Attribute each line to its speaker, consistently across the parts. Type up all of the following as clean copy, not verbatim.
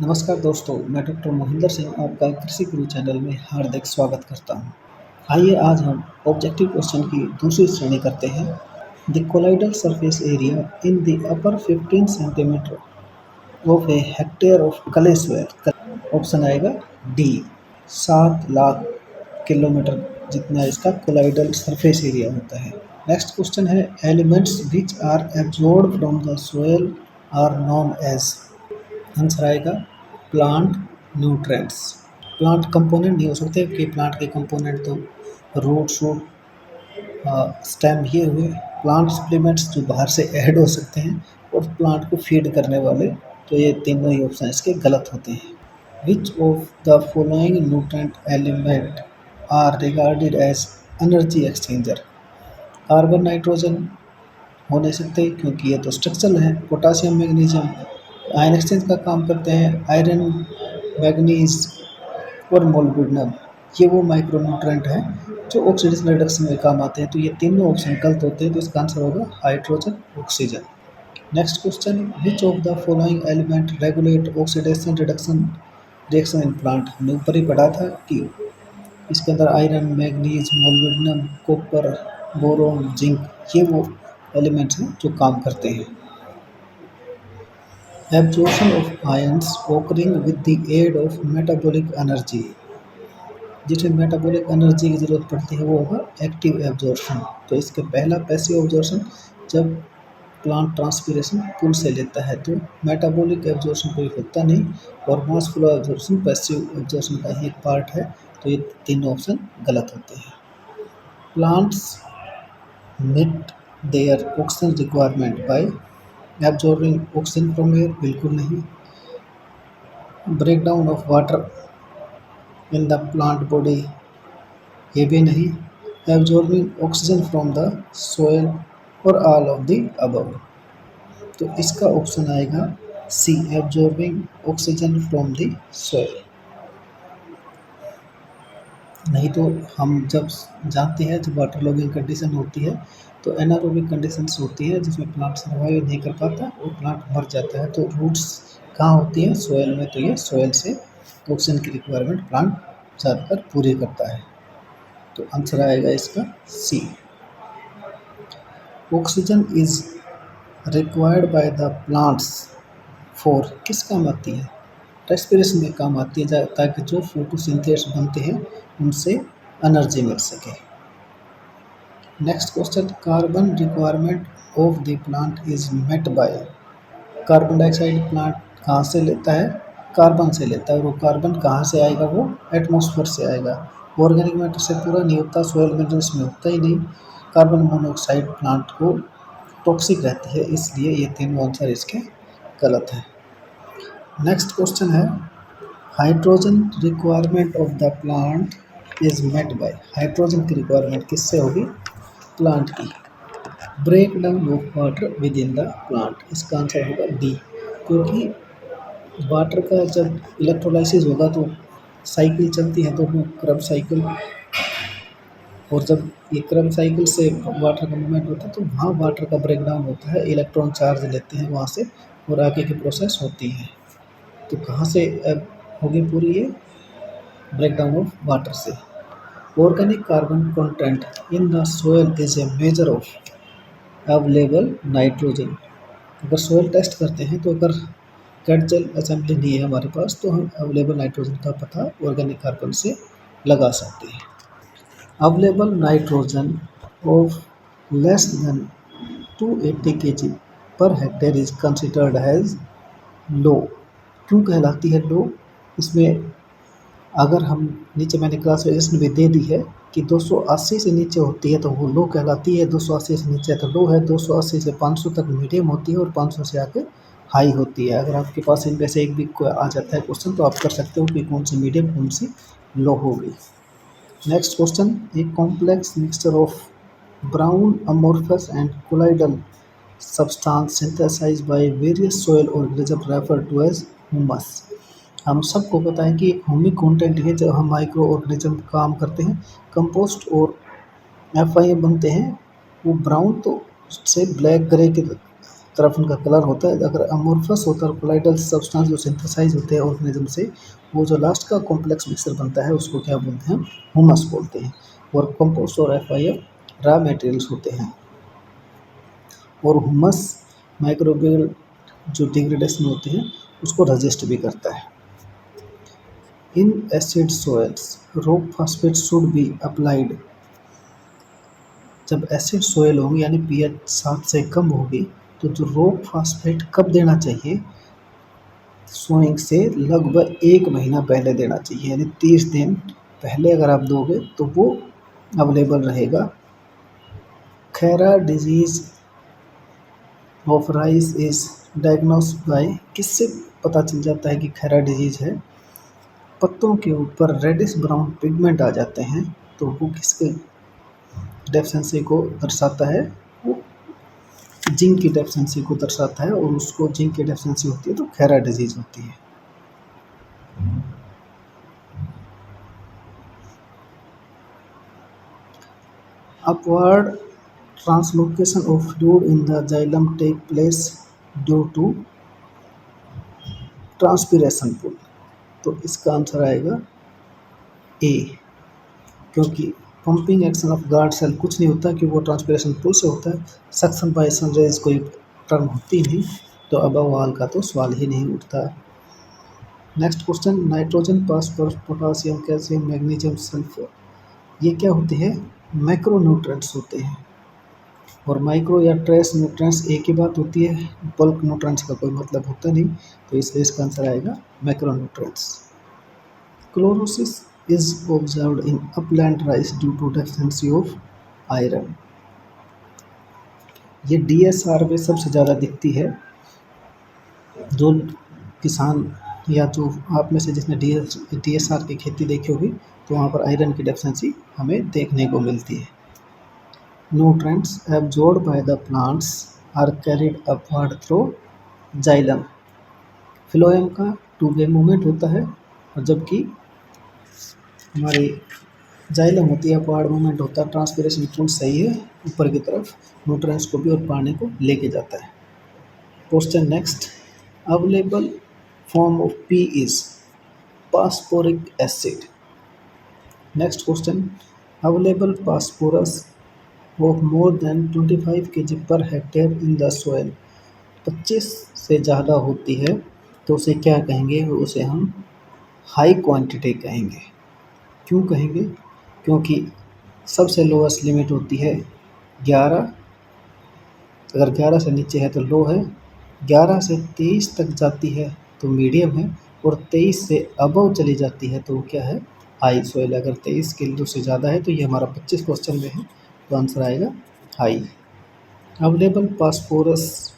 Speaker 1: नमस्कार दोस्तों, मैं डॉक्टर मोहिंदर सिंह आपका कृषि गुरु चैनल में हार्दिक स्वागत करता हूं। आइए आज हम ऑब्जेक्टिव क्वेश्चन की दूसरी श्रेणी करते हैं। The colloidal surface area in the upper 15 centimetre of a hectare of clay soil. Option आएगा डी, 7 लाख किलोमीटर जितना इसका कोलाइडल सरफेस एरिया होता है। नेक्स्ट क्वेश्चन है, elements which are absorbed from the soil are known as. Answer आएगा plant nutrients. Plant component नहीं हो सकते कि प्लांट के कंपोनेंट तो रूट शूट स्टेम ये हुए। प्लांट सप्लीमेंट्स जो बाहर से ऐड हो सकते हैं और प्लांट को फीड करने वाले, तो ये तीनों ही ऑप्शन इसके गलत होते हैं। Which of the following nutrient element are regarded as energy exchanger. Carbon nitrogen हो नहीं सकते क्योंकि ये तो स्ट्रक्चरल है। पोटासियम मैग्नीशियम आयन एक्सचेंज का काम करते हैं। आयरन मैग्नीज और मोलिब्डेनम ये वो माइक्रो न्यूट्रेंट हैं जो ऑक्सीडेशन रिडक्शन में काम आते हैं। तो ये तीनों ऑप्शन गलत होते हैं, तो इसका आंसर होगा hydrogen oxygen. Next question, which of the following element regulate oxidation reduction reaction in plant. हमने ऊपर ही पढ़ा था कि इसके अंदर iron manganese molybdenum copper boron zinc ये वो एलिमेंट्स हैं जो काम करते हैं। Absorption of ions occurring with the aid of metabolic energy। जिसे मेटाबॉलिक एनर्जी की ज़रूरत पड़ती है वो होगा एक्टिव एब्जॉर्प्शन। तो इसके पहला पैसिव एब्जॉर्प्शन जब प्लांट ट्रांसपीरेशन पुल से लेता है, तो मेटाबॉलिक एब्जॉर्प्शन कोई होता नहीं और mass flow absorption passive absorption का ही एक पार्ट है। तो ये तीनों ऑप्शन गलत होते हैं। Plants meet their oxygen requirement by absorbing oxygen from air, बिल्कुल नहीं। Breakdown of water in the plant body, ये भी नहीं। Absorbing oxygen from the soil और ऑल ऑफ द अबव। तो इसका ऑप्शन आएगा C, absorbing oxygen from the soil. नहीं तो हम जब जानते हैं जब वाटर लॉगिंग कंडीशन होती है तो एनारोबिक कंडीशंस होती है जिसमें प्लांट सर्वाइव नहीं कर पाता और प्लांट मर जाता है। तो रूट्स कहाँ होती है? सोयल में। तो ये सोयल से ऑक्सीजन की रिक्वायरमेंट प्लांट ज़्यादातर पूरी करता है। तो आंसर आएगा इसका C. Oxygen is required by the plants for, किस काम आती है? रेस्पिरेशन में काम आती है ताकि जो फोटोसिंथेसिस बनते हैं उनसे एनर्जी मिल सके। Next question, carbon requirement of the plant is met by. Carbon dioxide plant कहाँ से लेता है? कार्बन से लेता है। और वो कार्बन कहाँ से आएगा? वो एटमॉस्फेयर से आएगा। ऑर्गेनिक मैटर से पूरा नहीं होता, सोयल मिनरल्स में होता ही नहीं। कार्बन मोनोऑक्साइड प्लांट को टॉक्सिक रहती है, इसलिए ये तीनों आंसर इसके गलत है। नेक्स्ट क्वेश्चन है, hydrogen requirement of the plant is met by. Hydrogen की रिक्वायरमेंट किससे होगी? प्लांट की। Break down of water within the plant, इसका आंसर होगा डी, क्योंकि वाटर का जब इलेक्ट्रोलाइसिस होगा तो साइकिल चलती है, तो वो क्रब साइकिल, और जब ये क्रब साइकिल से वाटर का मूवमेंट होता है तो वहाँ वाटर का ब्रेक डाउन होता है, इलेक्ट्रॉन चार्ज लेते हैं वहाँ से और आगे की प्रोसेस होती है। तो कहाँ से होगी पूरी ये? ब्रेक डाउन ऑफ वाटर से। Organic carbon content in the soil is a measure of available nitrogen. अगर सोयल टेस्ट करते हैं तो अगर कैडजेल असेंबली नहीं है हमारे पास तो हम अवेलेबल नाइट्रोजन का पता ऑर्गेनिक कार्बन से लगा सकते हैं। Available nitrogen of less than 280 kg per hectare is considered as low. क्यों कहलाती है लो? इसमें अगर हम नीचे मैंने क्लासिफिकेशन भी दे दी है कि 280 से नीचे होती है तो वो लो कहलाती है, 280 से नीचे तो लो है, 280 से 500 तक मीडियम होती है और 500 से आके हाई होती है। अगर आपके पास इनमें से एक भी आ जाता है क्वेश्चन तो आप कर सकते हो कि कौन सी मीडियम कौन सी लो होगी। Next question, a complex mixture of brown amorphous and colloidal substance synthesised by various soil organism refer to as humus. हम सबको पता है कि एक ह्यूमिक कंटेंट है जब हम माइक्रो ऑर्गेनिज्म काम करते हैं, कंपोस्ट और FIM बनते हैं, वो ब्राउन तो से ब्लैक ग्रे के तरफ उनका कलर होता है। अगर अमोर्फस होता है कोलाइडल सब्सटेंस जो सिंथेसाइज होते हैं ऑर्गेनिज्म से, वो जो लास्ट का कॉम्प्लेक्स मिक्सचर बनता है उसको क्या बोलते हैं? ह्यूमस बोलते हैं। और कंपोस्ट और एफ रॉ मटेरियल्स होते हैं। और ह्यूमस माइक्रोबियल जो डिग्रेडेशन होते हैं उसको रजिस्ट भी करता है। In acid soils rock phosphate should be applied. जब एसिड सोइल होंगी यानी पीएच 7 से कम होगी तो जो रॉक फॉस्फेट कब देना चाहिए? सोइंग से लगभग 1 महीना पहले देना चाहिए, यानी 30 दिन पहले अगर आप दोगे तो वो अवेलेबल रहेगा। Khaira disease of rice is diagnosed bye, किससे पता चल जाता है कि खैरा डिजीज है? पत्तों के ऊपर रेडिश ब्राउन पिगमेंट आ जाते हैं, तो वो किसके डेफिशिएंसी को दर्शाता है? वो जिंक की डेफिशिएंसी को दर्शाता है, और उसको जिंक की डेफिशिएंसी होती है तो खैरा डिजीज होती है। Upward translocation of fluid in the xylem take place due to transpiration pull. तो इसका आंसर आएगा ए, क्योंकि pumping action of guard cell कुछ नहीं होता क्योंकि वो ट्रांसपीरेशन पुल से होता है। सक्शन बाय सनरेज कोई टर्म होती नहीं, तो अबव वाल का तो सवाल ही नहीं उठता। Next question, nitrogen phosphorus potassium calcium magnesium sulphur, ये क्या होते हैं? मैक्रो न्यूट्रेंट्स होते हैं। और माइक्रो या ट्रेस न्यूट्रेंट्स एक ही बात होती है, बल्क न्यूट्रेंट्स का कोई मतलब होता नहीं, तो इसलिए इसका आंसर आएगा macro nutrients. Chlorosis is observed in upland rice due to deficiency of iron. ये डीएसआर में सबसे ज़्यादा दिखती है। जो किसान या जो आप में से जिसने डीएसआर की खेती देखी होगी तो वहाँ पर आयरन की डेफिशिएंसी हमें देखने को मिलती है। Nutrients absorbed by the plants are carried upward through xylem. Phloem का टू वे मूवमेंट होता है, और जबकि हमारी जाइलम होती है अपवार्ड मूवमेंट होता है। ट्रांसपीरेशन पुल सही है, ऊपर की तरफ न्यूट्रिएंट्स को भी और पानी को लेके जाता है। Question next, available form of P is phosphoric acid. Next question, available phosphorus of more than 25 kg per hectare in the soil. 25 से ज़्यादा होती है तो उसे क्या कहेंगे? उसे हम हाई क्वांटिटी कहेंगे। क्यों कहेंगे? क्योंकि सबसे लोएस्ट लिमिट होती है 11, अगर 11 से नीचे है तो लो है, 11 से 23 तक जाती है तो मीडियम है, और 23 से अबव चली जाती है तो वो क्या है? High soil. अगर 23 किलो से ज़्यादा है तो ये हमारा 25 क्वेश्चन में है, तो आंसर आएगा हाई। अवेलेबल फास्फोरस,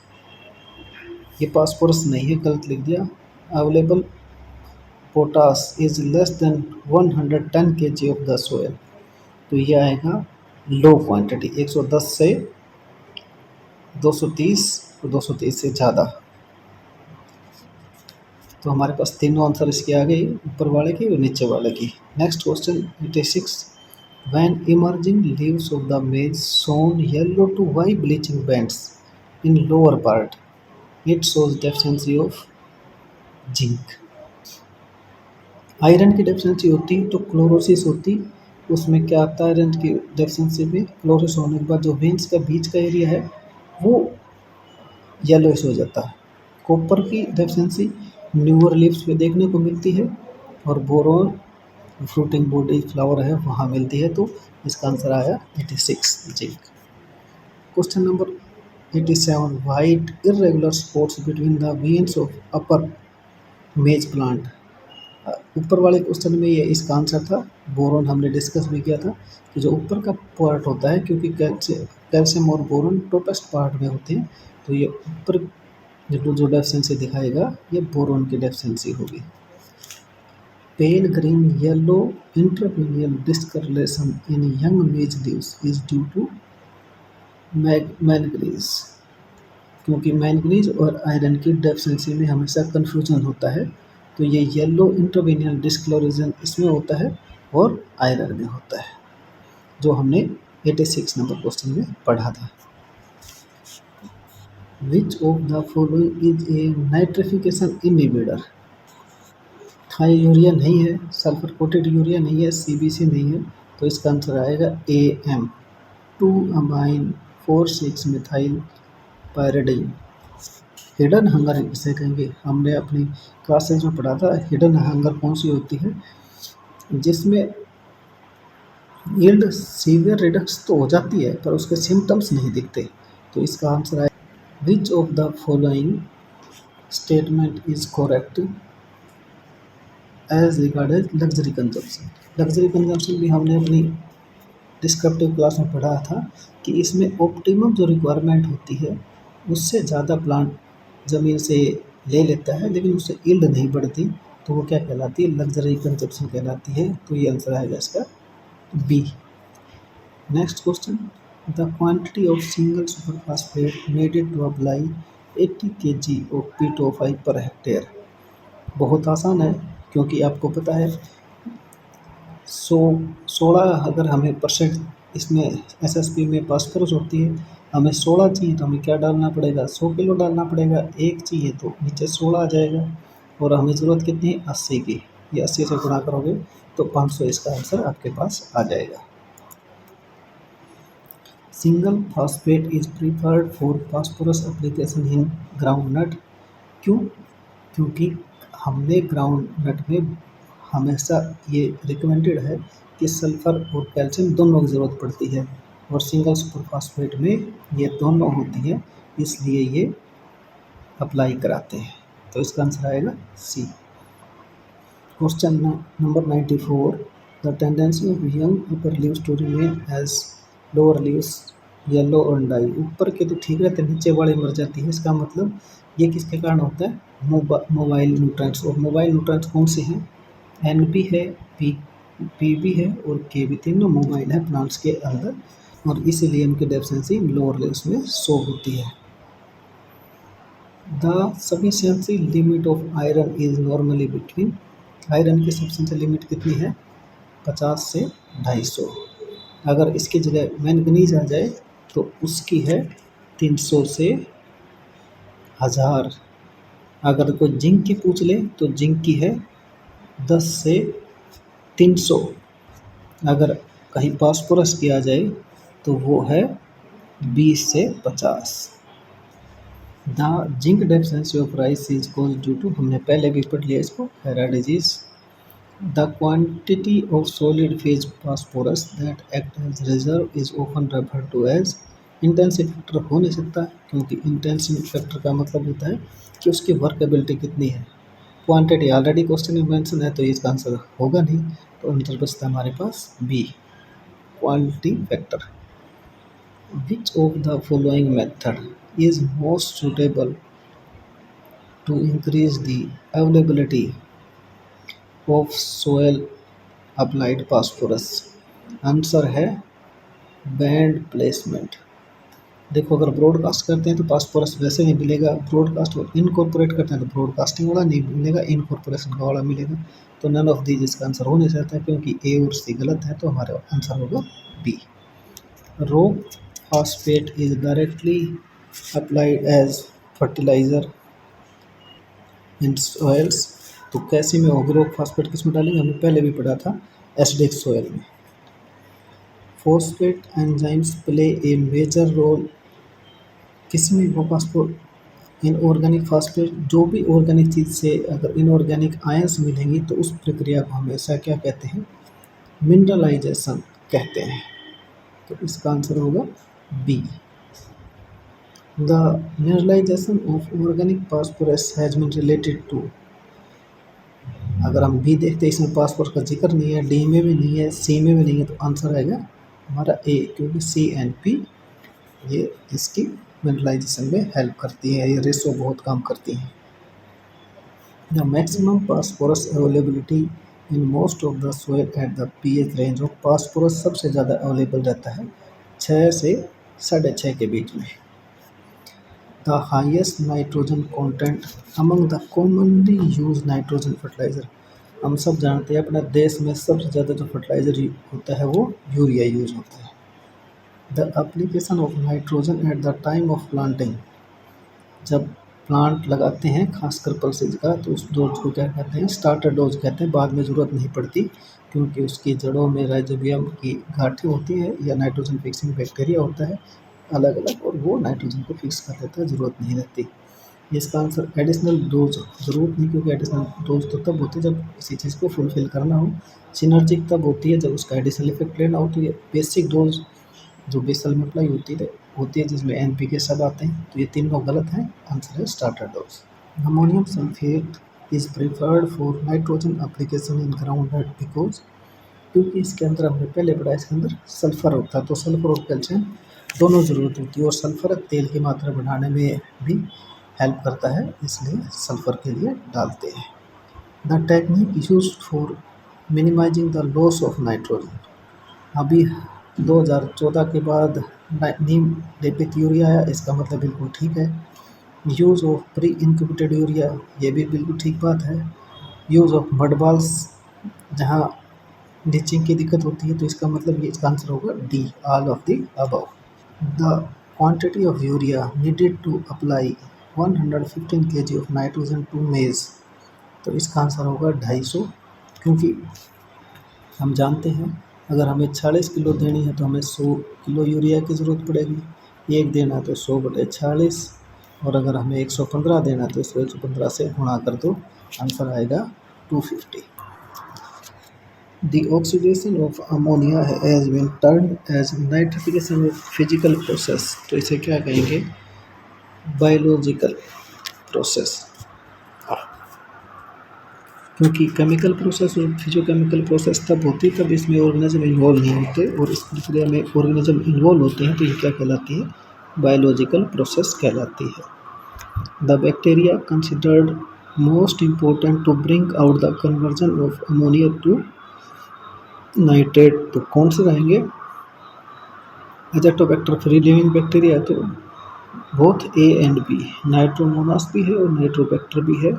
Speaker 1: ये फास्फोरस नहीं है, गलत लिख दिया। Available potash is less than 110 kg of the soil, तो ये आएगा लो क्वांटिटी। 110 से 230, तो 230 से ज़्यादा। तो हमारे पास तीनों आंसर इसके आ गए, ऊपर वाले की और नीचे वाले की। Next question 86, when emerging leaves of the maize shown yellow to white bleaching bands in lower part, it shows deficiency of zinc. Iron की डेफिशिएंसी होती तो क्लोरोसिस होती, उसमें क्या आता है? आयरन की डेफिशिएंसी में क्लोरोसिस होने के बाद जो वेन्स का बीच का एरिया है वो येलोइश हो जाता है। कॉपर की डेफिशिएंसी न्यूअर लीव्स पे देखने को मिलती है, और बोरोन फ्रूटिंग बॉडी फ्लावर है वहाँ मिलती है, तो इसका आंसर आया 86 zinc. Question number 87, white irregular spots between the veins of upper मेज प्लांट। ऊपर वाले क्वेश्चन में ये इसका आंसर था। बोरोन हमने डिस्कस भी किया था कि जो ऊपर का पार्ट होता है, क्योंकि कैल्शियम और बोरोन टॉपेस्ट पार्ट में होते हैं, तो ये ऊपर जो डेफिशिएंसी दिखाएगा ये बोरोन की डेफिशिएंसी होगी। Pale green yellow intrapineal discoloration in young maize leaves is due to manganese, क्योंकि मैंगनीज और आयरन की डेफिशिएंसी में हमेशा कन्फ्यूजन होता है, तो ये येलो इंट्रापिनियल डिस्कलोरेशन इसमें होता है और आयरन में होता है, जो हमने 86 नंबर क्वेश्चन में पढ़ा था। Which of the following is a nitrification inhibitor? Thiourea नहीं है, सल्फर कोटेड यूरिया नहीं है, सीबीसी नहीं है, तो इसका आंसर आएगा am, 2 amine 4,6 methyl pyridine. Hidden hunger किसे कहेंगे? हमने अपनी क्लासेज में पढ़ा था हिडन हंगर कौन सी होती है, जिसमें यील्ड सीवियर रिडक्स तो हो जाती है पर उसके सिम्टम्स नहीं दिखते। तो इसका आंसर है which of the following statement is correct as regarded luxury consumption. Luxury consumption भी हमने अपनी डिस्क्रिप्टिव क्लास में पढ़ा था कि इसमें ऑप्टिमम जो रिक्वायरमेंट होती है उससे ज़्यादा प्लांट ज़मीन से ले लेता है लेकिन उससे यील्ड नहीं बढ़ती, तो वो क्या कहलाती है? लग्जरी कंजप्शन कहलाती है। तो ये आंसर आएगा इसका B. Next question, the quantity of single super phosphate needed to apply 80 kg of P2O5 per hectare. बहुत आसान है क्योंकि आपको पता है 16 अगर हमें परसेंट इसमें एसएसपी में फास्फोरस होती है, हमें 16 चाहिए तो हमें क्या डालना पड़ेगा? 100 किलो डालना पड़ेगा। एक चाहिए तो नीचे 16 आ जाएगा और हमें ज़रूरत कितनी है? 80 की। ये 80 से गुणा करोगे तो 500 इसका आंसर आपके पास आ जाएगा। Single phosphate is preferred for phosphorus application in groundnut. क्यों? क्योंकि हमने ग्राउंडनट में हमेशा ये रिकमेंडेड है कि सल्फ़र और कैल्शियम दोनों की ज़रूरत पड़ती है और सिंगल सुपर फास्फेट में ये दोनों होती है, इसलिए ये अप्लाई कराते हैं। तो इसका आंसर आएगा C. Question number 94, the tendency of young upper leaves to remain as lower leaves yellow और डाई। ऊपर के तो ठीक रहते हैं, नीचे वाले मर जाती है। इसका मतलब ये किसके कारण होता है? Mobile nutrients. और मोबाइल न्यूट्रेंट्स कौन से हैं? एनपी है, पीबी है और केबी, तीनों मोबाइल है प्लांट्स के अंदर और इसीलिए इनकी डेफिशिएंसी लोअर लीव्स में शो होती है। The sufficiency limit of iron is normally between. Iron की सफिशिएंसी लिमिट कितनी है? 50 से 250। अगर इसकी जगह मैंगनीज आ जाए तो उसकी है 300 से 1000। अगर कोई जिंक की पूछ ले तो जिंक की है 10 से 300। अगर कहीं फास्फोरस की आ जाए तो वो है 20 से 50। The zinc deficiency of rice is cause due to, हमने पहले भी पढ़ लिया इसको, हेरा disease. The quantity of solid phase phosphorus that act as reserve is often refer to as. Intensive factor हो नहीं सकता क्योंकि इंटेंसिव फैक्टर का मतलब होता है कि उसकी वर्केबिलिटी कितनी है। क्वांटिटी ऑलरेडी क्वेश्चन में मेंशन है तो इसका आंसर होगा नहीं, तो आंसर बचता है हमारे पास B, quality factor. Which of the following method is most suitable to increase the availability of soil applied phosphorus? Answer है बैंड प्लेसमेंट। देखो अगर ब्रॉडकास्ट करते हैं तो फास्फोरस वैसे नहीं मिलेगा, ब्रॉडकास्ट और इनकॉर्पोरेट करते हैं तो ब्रॉडकास्टिंग वाला नहीं मिलेगा, इनकॉर्पोरेशन का वाला मिलेगा। तो नन ऑफ दीज इसका आंसर हो नहीं सकता क्योंकि ए और सी गलत है, तो हमारा आंसर होगा B. Rock phosphate is directly applied as fertiliser in soils. तो कैसे में होगी रॉक फॉस्फेट, किस में डालेंगे? हमने पहले भी पढ़ा था एसिडिक सॉइल में। Phosphate enzymes play a major role किसमें? वो फास्फोर इनऑर्गेनिक फास्फेट, जो भी ऑर्गेनिक चीज़ से अगर इनऑर्गेनिक आयंस मिलेंगी तो उस प्रक्रिया को हमेशा क्या कहते हैं? मिनरलाइजेशन कहते हैं। तो इसका आंसर होगा B. The mineralisation of organic phosphorus has been related to. अगर हम बी देखते हैं इसमें फास्फोरस का जिक्र नहीं है, डी में भी नहीं है, सी में भी नहीं है, तो आंसर आएगा हमारा ए, क्योंकि सी एंड पी ये इसकी मिनरलाइजेशन में हेल्प करती है, ये रेशो बहुत काम करती है। The maximum phosphorus availability in most of the soil at the pH range of. Phosphorus सबसे ज़्यादा अवेलेबल रहता है 6 से 6.5 के बीच में। The highest nitrogen content among the commonly use nitrogen fertiliser. हम सब जानते हैं अपने देश में सबसे ज़्यादा जो फर्टिलाइजर होता है वो यूरिया यूज होता है। The application of nitrogen at the time of planting. जब प्लांट लगाते हैं खासकर पल्सेज का, तो उस डोज को क्या कहते हैं, स्टार्टर डोज कहते हैं। बाद में ज़रूरत नहीं पड़ती, क्योंकि उसकी जड़ों में राइजोबियम की गांठें होती है या नाइट्रोजन फिक्सिंग बैक्टीरिया होता है अलग अलग, और वो नाइट्रोजन को फिक्स कर देता है, ज़रूरत नहीं रहती। इसका आंसर एडिशनल डोज ज़रूरत नहीं, क्योंकि एडिशनल डोज तो तब होती है जब किसी चीज़ को फुलफिल करना हो। सिनर्जिक तब होती है जब उसका एडिशनल इफेक्ट लेना हो। तो ये बेसिक डोज जो बेसल में अप्लाई होती है जिसमें एनपीके सब आते हैं, तो ये तीनों गलत हैं। आंसर है starter dose. Ammonium sulphate is preferred for nitrogen application in groundnut because, क्योंकि इसके अंदर हमने पहले पढ़ा, इसके अंदर सल्फर होता है, तो सल्फर और कैल्शियम दोनों ज़रूरत होती है, और सल्फर तेल की मात्रा बढ़ाने में भी हेल्प करता है, इसलिए सल्फर के लिए डालते हैं। The technique used for minimising the loss of nitrogen, अभी 2014 के बाद नीम लेपित यूरिया आया, इसका मतलब बिल्कुल ठीक है। Use of pre incubated urea, ये भी बिल्कुल ठीक बात है। यूज़ ऑफ मड बॉल्स, जहाँ लीचिंग की दिक्कत होती है, तो इसका मतलब ये इसका आंसर होगा D, all of the above. The quantity of urea needed to apply 115 kg of nitrogen to maize, तो इसका आंसर होगा 250, क्योंकि हम जानते हैं अगर हमें 40 किलो देनी है तो हमें 100 किलो यूरिया की ज़रूरत पड़ेगी। एक देना है तो 100/40, और अगर हमें 115 देना है तो 115 से गुणा कर दो, आंसर आएगा 250। The oxidation of ammonia has been termed as nitrification of physical process, तो इसे क्या कहेंगे, बायोलॉजिकल प्रोसेस, क्योंकि केमिकल प्रोसेस और फिजियोकेमिकल प्रोसेस तब होती है तब इसमें ऑर्गेनिज्म इन्वॉल्व नहीं होते, और इस प्रक्रिया में ऑर्गेनिज्म इन्वॉल्व होते हैं, तो ये क्या कहलाती है, बायोलॉजिकल प्रोसेस कहलाती है। The bacteria considered most important to bring out the conversion of ammonia to nitrate, तो कौन से रहेंगे, एजेटोबैक्टर फ्री लिविंग बैक्टीरिया, तो both A and B, nitrosomonas भी है और नाइट्रोबैक्टर भी है,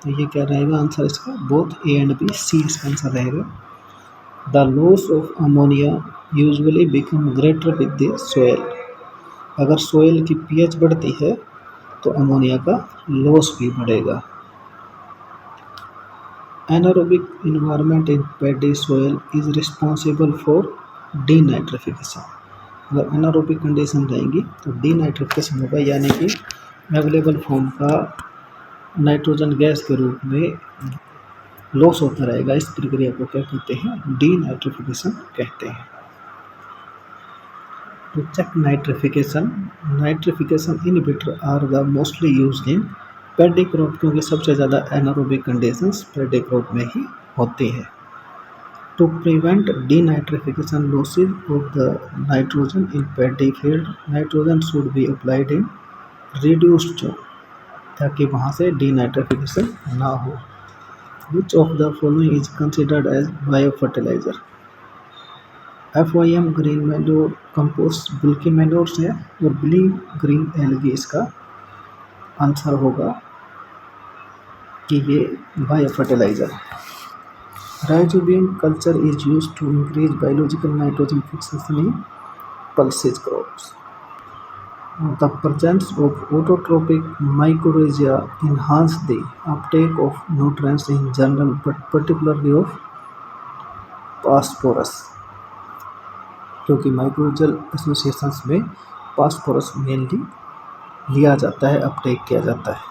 Speaker 1: तो ये क्या रहेगा आंसर इसका, बोथ ए एंड बी, सी इसका आंसर रहेगा। The loss of ammonia usually become greater with the soil, अगर सोयल की पीएच बढ़ती है तो अमोनिया का लॉस भी बढ़ेगा। Anaerobic environment in paddy soil is responsible for denitrification, अगर एनारोबिक कंडीशन रहेंगी तो डीनाइट्रिफिकेशन होगा, यानी कि अवेलेबल फॉर्म का नाइट्रोजन गैस के रूप में लॉस होता रहेगा। इस प्रक्रिया को क्या कहते हैं, डीनाइट्रिफिकेशन कहते हैं। To check nitrification, nitrification inhibitor are the mostly used in paddy crop, क्योंकि सबसे ज़्यादा एनारोबिक कंडीशंस पैडी क्रॉप में ही होती है। To prevent denitrification losses of the nitrogen in paddy field, nitrogen should be applied in reduced zone, ताकि वहाँ से denitrification ना हो। Which of the following is considered as biofertilizer? FYM green manure compost bulky manures है, और blue green algae इसका answer होगा कि ये बायो फर्टिलाइजर है। Rhizobium culture is used to increase biological nitrogen fixation in pulses crops. The presence of autotrophic mycorrhiza enhance the uptake of nutrients in general but particularly of phosphorus, क्योंकि माइक्रोजल associations में phosphorus mainly लिया जाता है, Uptake किया जाता है।